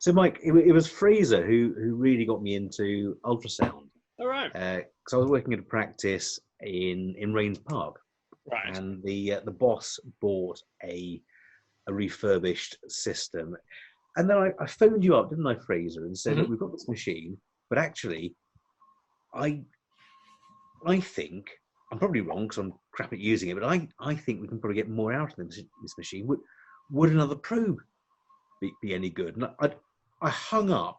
So, Mike, it was Fraser who really got me into ultrasound. All right. Because I was working at a practice in Rains Park, Right. and the boss bought a refurbished system, and then I phoned you up, didn't I, Fraser, and said, "Look, we've got this machine, but actually, I think I'm probably wrong because I'm crap at using it, but I think we can probably get more out of this machine. Would another probe be any good?" And I hung up,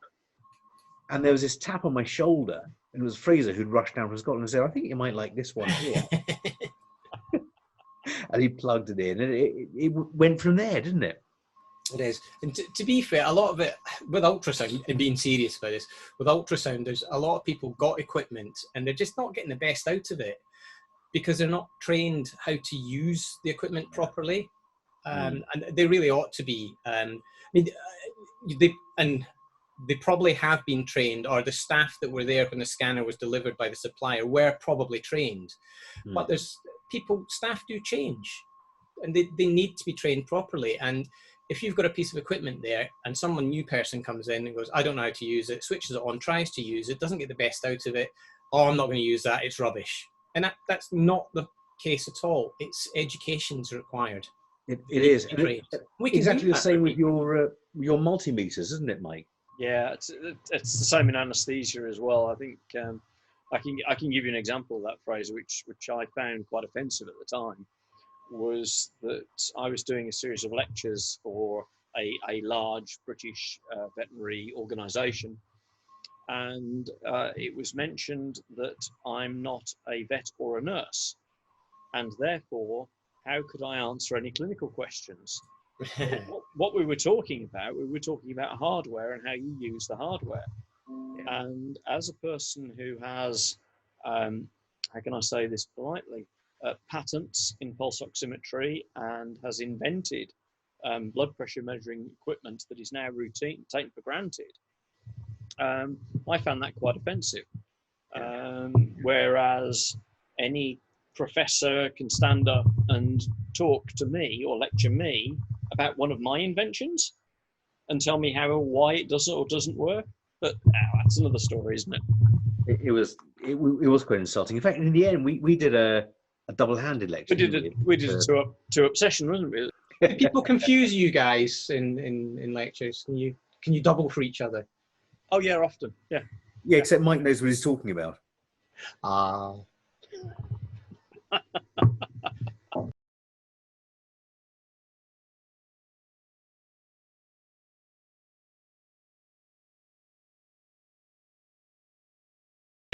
and there was this tap on my shoulder, and it was Fraser who'd rushed down from Scotland and said, "I think you might like this one here." And he plugged it in, and it went from there, didn't it? It is. And to be fair, a lot of it, with ultrasound, and being serious about this, with ultrasound, there's a lot of people got equipment and they're just not getting the best out of it because they're not trained how to use the equipment properly. And they really ought to be. I mean, they probably have been trained, or the staff that were there when the scanner was delivered by the supplier were probably trained. But staff do change, and they need to be trained properly. And if you've got a piece of equipment there and some new person comes in and goes, "I don't know how to use it," switches it on, tries to use it, doesn't get the best out of it, "Oh, I'm not going to use that, it's rubbish." And that's not the case at all. It's education's required. It is. We can exactly the same with your multimeters, isn't it, Mike? Yeah, it's the same in anaesthesia as well. I think I can give you an example of that, Fraser, which I found quite offensive at the time. Was that I was doing a series of lectures for a large British veterinary organisation, and it was mentioned that I'm not a vet or a nurse, and therefore, how could I answer any clinical questions? What we were talking about hardware and how you use the hardware. Yeah. And as a person who has, how can I say this politely, patents in pulse oximetry and has invented blood pressure measuring equipment that is now routine, taken for granted, I found that quite offensive. Whereas any professor can stand up and talk to me or lecture me about one of my inventions and tell me why it does or doesn't work. But that's another story, isn't it? It was quite insulting. In fact, in the end, we did a double-handed lecture. We did a two-up session, wasn't we? Do people confuse you guys in lectures? Can you double for each other? Oh yeah, often. Yeah. Yeah, except Mike knows what he's talking about.